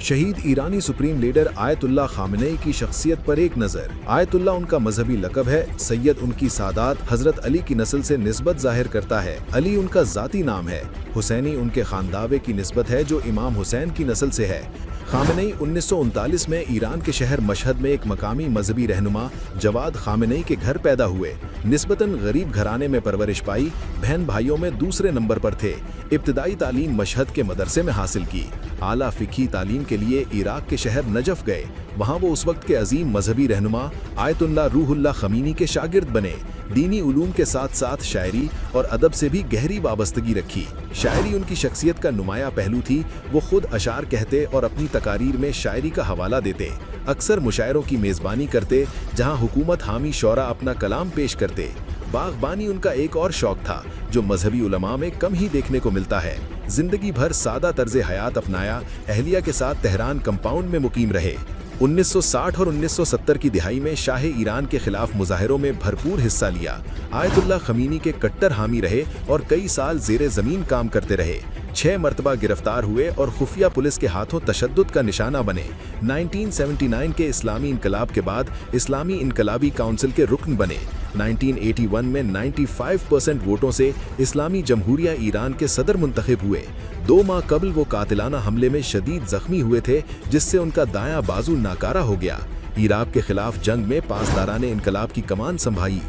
शहीद ईरानी supreme leader Ayatollah Khamenei की शख्सियत पर एक नज़र। आयतुल्लाह उनका मजहबी लक़ब है। सैयद उनकी सादात हजरत अली की नस्ल से निस्बत जाहिर करता है। अली उनका ज़ाती नाम है। हुसैनी उनके खानदावे की निस्बत है जो इमाम हुसैन की नस्ल से है। खामेनेई 1939 में ईरान के शहर मशहद में एक मकामी मजहबी रहनुमा जवाद खामेनेई के घर पैदा हुए। निस्बतन गरीब घराने में परवरिश पाई। बहन भाइयों में दूसरे नंबर पर थे। इब्तदाई तालीम मशहद के मदरसे में हासिल की। आला फ़िक़ही तालीम के लिए इराक के शहर नजफ़ गए। वहाँ वो उस वक्त के अजीम मजहबी रहनुमा आयतुल्लाह रूहुल्लाह ख़मीनी के शागिर्द बने। दीनी उलूम के साथ साथ शायरी और अदब से भी गहरी वाबस्तगी रखी। शायरी उनकी शख्सियत का नुमाया पहलू थी। वो खुद अशार कहते और अपनी तकारीर में शायरी का हवाला देते। अक्सर मुशायरों की मेज़बानी करते जहाँ हुकूमत हामी शौरा अपना कलाम पेश करते। बागबानी उनका एक और शौक था जो मजहबी उलमा में कम ही देखने को मिलता है। जिंदगी भर सादा तर्ज हयात अपनाया। अहलिया के साथ तेहरान कंपाउंड में मुकीम रहे। 1960 और 1970 की दिहाई में शाह ईरान के खिलाफ मुजाहिरों में भरपूर हिस्सा लिया। आयतुल्लाह ख़मीनी के कट्टर हामी रहे और कई साल ज़ेरे ज़मीन काम करते रहे। 6 मरतबा गिरफ्तार हुए और खुफिया पुलिस के हाथों तशद्दुद का निशाना बने। 1979 के इस्लामी इनकलाब के बाद इस्लामी इनकलाबी काउंसिल के रुकन बने। 1981 में 95% वोटों से इस्लामी जमहूरिया ईरान के सदर मुंतखब हुए। 2 माह कबल वो कातिलाना हमले में शदीद जख्मी हुए थे जिससे उनका दायां बाजू नाकारा हो गया। इराक के खिलाफ जंग में पासदाराने इनकलाब की कमान संभाली।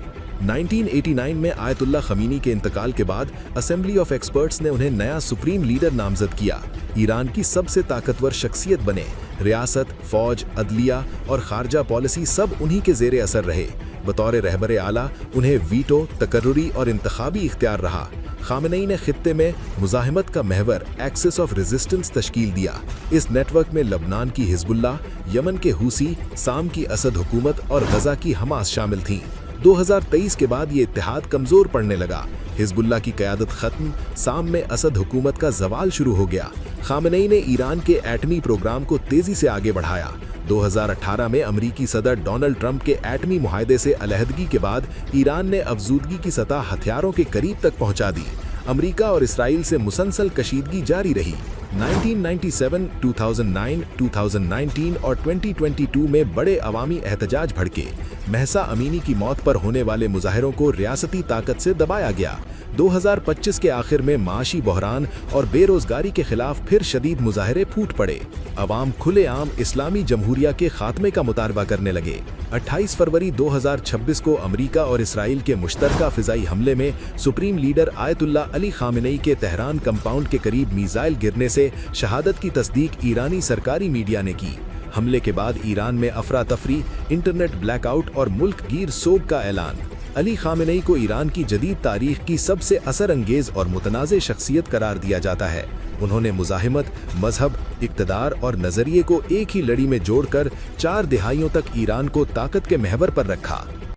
1989 में आयतुल्लाह ख़मीनी के इंतकाल के बाद असेंबली ऑफ एक्सपर्ट्स ने उन्हें नया सुप्रीम लीडर नामजद किया। ईरान की सबसे ताकतवर शख्सियत बने। रियासत, फौज, अदलिया और खारजा पॉलिसी सब उन्हीं के ज़ेरे असर रहे। बतौर रहबर आला उन्हें वीटो, तकर्रुरी और इंतखाबी इख्तियार रहा। खामेनेई ने खित्ते में मुज़ाहिमत का महवर एक्सिस ऑफ रेजिस्टेंस तश्कील दिया। इस नेटवर्क में लबनान की हिजबुल्लाह, यमन के हूसी, साम की असद हुकूमत और गजा की हमास शामिल थीं। 2023 के बाद ये इत्तेहाद कमज़ोर पड़ने लगा। हिजबुल्लाह की क़यादत ख़त्म, साम में असद हुकूमत का ज़वाल शुरू हो गया। खामेनेई ने ईरान के एटमी प्रोग्राम को तेज़ी से आगे बढ़ाया। 2018 में अमरीकी सदर डोनाल्ड ट्रंप के एटमी मुआहदे से अलहदगी के बाद ईरान ने अफजूदगी की सतह हथियारों के करीब तक पहुंचा दी। अमरीका और इसराइल से मुसलसल कशीदगी जारी रही। 1997, 2009, 2019 और 2022 में बड़े अवामी एहतजाज भड़के। महसा अमीनी की मौत पर होने वाले मुजाहिरों को रियासती ताकत से दबाया गया। 2025 के आखिर में माशी बहरान और बेरोजगारी के खिलाफ फिर शदीद मुजाहरे फूट पड़े। अवाम खुलेआम इस्लामी जमहूरिया के खात्मे का मुतालबा करने लगे। 28 फरवरी 2026 को अमरीका और इसराइल के मुश्तरका फ़िज़ाई हमले में supreme leader Ayatollah Ali Khamenei के तेहरान कंपाउंड के करीब मीज़ाइल गिरने से शहादत की तस्दीक ईरानी सरकारी मीडिया ने की। हमले के बाद ईरान में अफरा तफरी, इंटरनेट ब्लैकआउट और मुल्क गिर सोग का ऐलान। अली खामेनेई को ईरान की जदीद तारीख की सबसे असर अंगेज और मुतनाज़े शख्सियत करार दिया जाता है। उन्होंने मुज़ाहिमत, मजहब, इक़्तिदार और नज़रिए को एक ही लड़ी में जोड़कर 4 दिहाइयों तक ईरान को ताकत के महवर पर रखा।